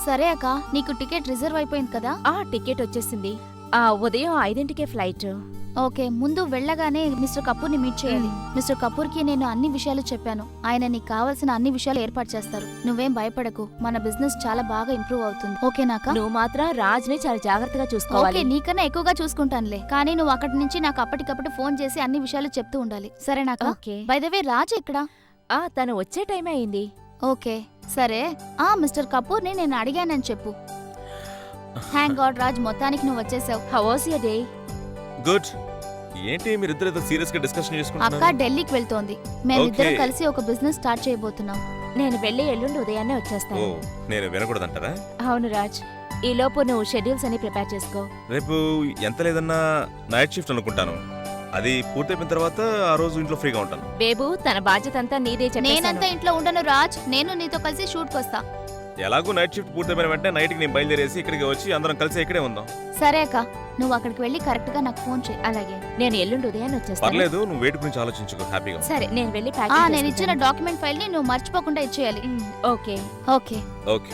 సరే అక్క, నీకు టికెట్ రిజర్వ్ అయిపోయింది కదా? టికెట్ వచ్చేసింది. ఉదయం 5ంటికే ఫ్లైట్. ఓకే, ముందు వెళ్ళగానే మిస్టర్ కపూర్ని మీట్ చేయాలి. మిస్టర్ కపూర్కి నేను అన్ని విషయాలు చెప్పాను. ఆయన నీకు కావాల్సిన అన్ని విషయాలు ఏర్పాటు చేస్తారు. నువ్వేం భయపడకు, మన బిజినెస్ చాలా బాగా ఇంప్రూవ్ అవుతుంది. ఓకేనాక? నువ్వు మాత్రం రాజ్ని చాలా జాగ్రత్తగా చూసుకోవాలి. ఓకే, నీకన్నా ఎక్కువగా చూసుకుంటానులే. కానీ నువ్వు అక్కడి నుంచి నాకు అప్పటికప్పుడు ఫోన్ చేసి అన్ని విషయాలు చెప్తూ ఉండాలి. సరేనాక? Okay. By the way, Raj ఎక్కడా? తను వచ్చే టైం అయింది. ఓకే సరే. మిస్టర్ కపూర్ని నేను అడిగానని చెప్పు. థ్యాంక్ గాడ్ రాజ్, మొత్తానికి నువ్వు వచ్చేసావు. How was your day? Good. ఏంటి మీరిద్దరు ఏదో సీరియస్ గా డిస్కషన్ అక్క చేసుకుంటున్నారు? ఢిల్లీకి వెళ్తోంది. మేమిద్దరం Okay. కలిసి ఒక బిజినెస్ స్టార్ట్ చేయబోతున్నాం. నేను వెళ్ళి ఎల్లుండి ఉదయాన్నే ఓ, వచ్చేస్తాను. నేను వినకూడదంటారా? అవును రాజ్, ఈ లోపు నువ్వు షెడ్యూల్స్ అన్ని ప్రిపేర్ చేసుకో. రేపు ఎంత లేదన్నా నైట్ షిఫ్ట్ అనుకుంటాను. అది పూర్తయిపోయిన తర్వాత ఆ రోజు ఇంట్లో ఫ్రీగా ఉంటాను. బేబు, తన బాధ్యత అంతా నీదే. నేనంతా ఇంట్లో ఉండను రాజ్, నేను నీతో కలిసి షూట్కి వస్తా. ఎలాగో నైట్ షిఫ్ట్ పూర్తయిపోయిన వెంటనే నైట్కి నేను బయలుదేరేసి ఇక్కడికి వచ్చి అందరం కలిసి ఇక్కడే ఉందాం. సరే అక్క, నువ్వు అక్కడికి వెళ్ళి కరెక్ట్ గా నాకు ఫోన్ చేయి. అలాగే, నేను ఎల్లుండి ఉదయాన్నే వచ్చేస్తాను. పర్లేదు, నువ్వు వెయిట్ గురించి ఆలోచించుకో, హ్యాపీగా ఉండు. సరే, నేను వెళ్ళి నేను ఇచ్చిన డాక్యుమెంట్ ఫైల్ ని నువ్వు మర్చిపోకుండా ఇచ్చేయాలి. ఓకే. ఓకే. ఓకే.